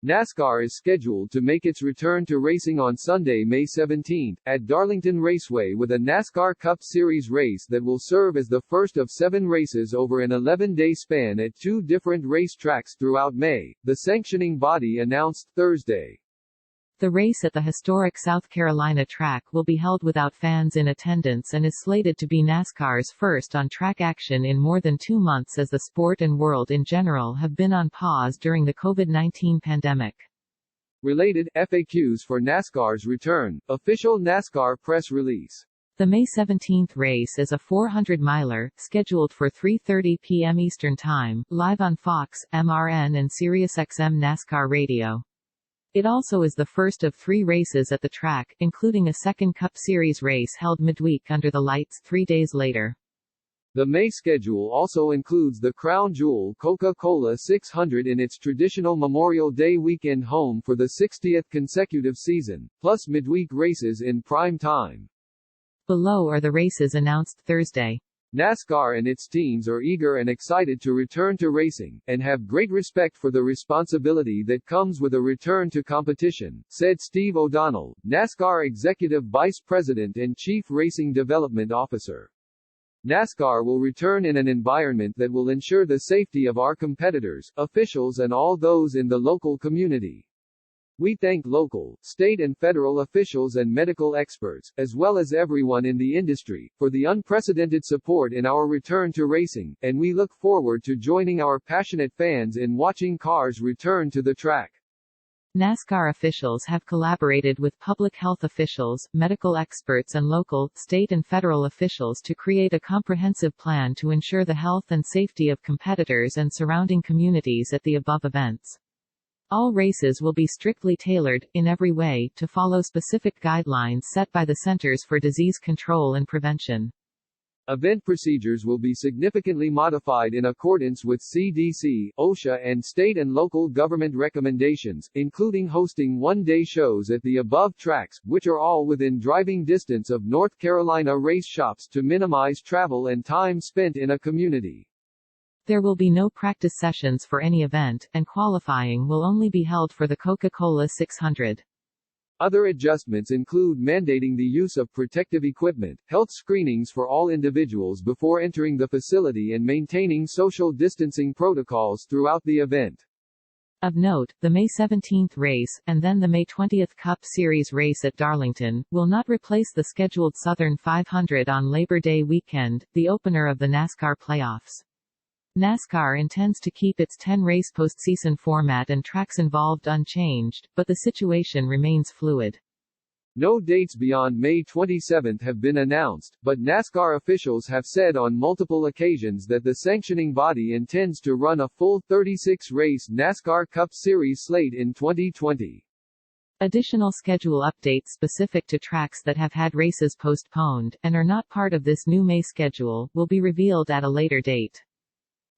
NASCAR is scheduled to make its return to racing on Sunday, May 17, at Darlington Raceway with a NASCAR Cup Series race that will serve as the first of 7 races over an 11-day span at 2 different race tracks throughout May, the sanctioning body announced Thursday. The race at the historic South Carolina track will be held without fans in attendance and is slated to be NASCAR's first on-track action in more than 2 months as the sport and world in general have been on pause during the COVID-19 pandemic. Related FAQs for NASCAR's return. Official NASCAR press release. The May 17 race is a 400-miler, scheduled for 3:30 p.m. Eastern Time, live on Fox, MRN and SiriusXM NASCAR Radio. It also is the first of 3 races at the track, including a second Cup Series race held midweek under the lights 3 days later. The May schedule also includes the crown jewel Coca-Cola 600 in its traditional Memorial Day weekend home for the 60th consecutive season, plus midweek races in prime time. Below are the races announced Thursday. NASCAR and its teams are eager and excited to return to racing, and have great respect for the responsibility that comes with a return to competition, said Steve O'Donnell, NASCAR Executive Vice President and Chief Racing Development Officer. NASCAR will return in an environment that will ensure the safety of our competitors, officials and all those in the local community. We thank local, state and federal officials and medical experts, as well as everyone in the industry, for the unprecedented support in our return to racing, and we look forward to joining our passionate fans in watching cars return to the track. NASCAR officials have collaborated with public health officials, medical experts and local, state and federal officials to create a comprehensive plan to ensure the health and safety of competitors and surrounding communities at the above events. All races will be strictly tailored, in every way, to follow specific guidelines set by the Centers for Disease Control and Prevention. Event procedures will be significantly modified in accordance with CDC, OSHA and state and local government recommendations, including hosting one-day shows at the above tracks, which are all within driving distance of North Carolina race shops to minimize travel and time spent in a community. There will be no practice sessions for any event, and qualifying will only be held for the Coca-Cola 600. Other adjustments include mandating the use of protective equipment, health screenings for all individuals before entering the facility and maintaining social distancing protocols throughout the event. Of note, the May 17 race, and then the May 20 Cup Series race at Darlington, will not replace the scheduled Southern 500 on Labor Day weekend, the opener of the NASCAR playoffs. NASCAR intends to keep its 10-race postseason format and tracks involved unchanged, but the situation remains fluid. No dates beyond May 27 have been announced, but NASCAR officials have said on multiple occasions that the sanctioning body intends to run a full 36-race NASCAR Cup Series slate in 2020. Additional schedule updates specific to tracks that have had races postponed, and are not part of this new May schedule, will be revealed at a later date.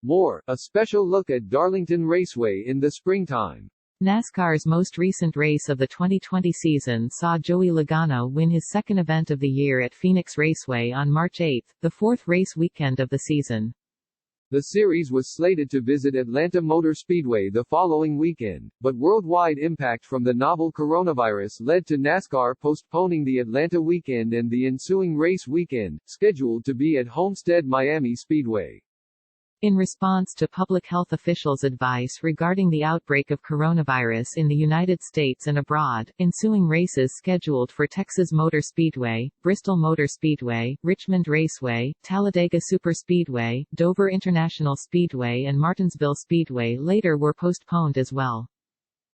More, a special look at Darlington Raceway in the springtime. NASCAR's most recent race of the 2020 season saw Joey Logano win his second event of the year at Phoenix Raceway on March 8, the 4th race weekend of the season. The series was slated to visit Atlanta Motor Speedway the following weekend, but worldwide impact from the novel coronavirus led to NASCAR postponing the Atlanta weekend and the ensuing race weekend, scheduled to be at Homestead Miami Speedway. In response to public health officials' advice regarding the outbreak of coronavirus in the United States and abroad, ensuing races scheduled for Texas Motor Speedway, Bristol Motor Speedway, Richmond Raceway, Talladega Superspeedway, Dover International Speedway and Martinsville Speedway later were postponed as well.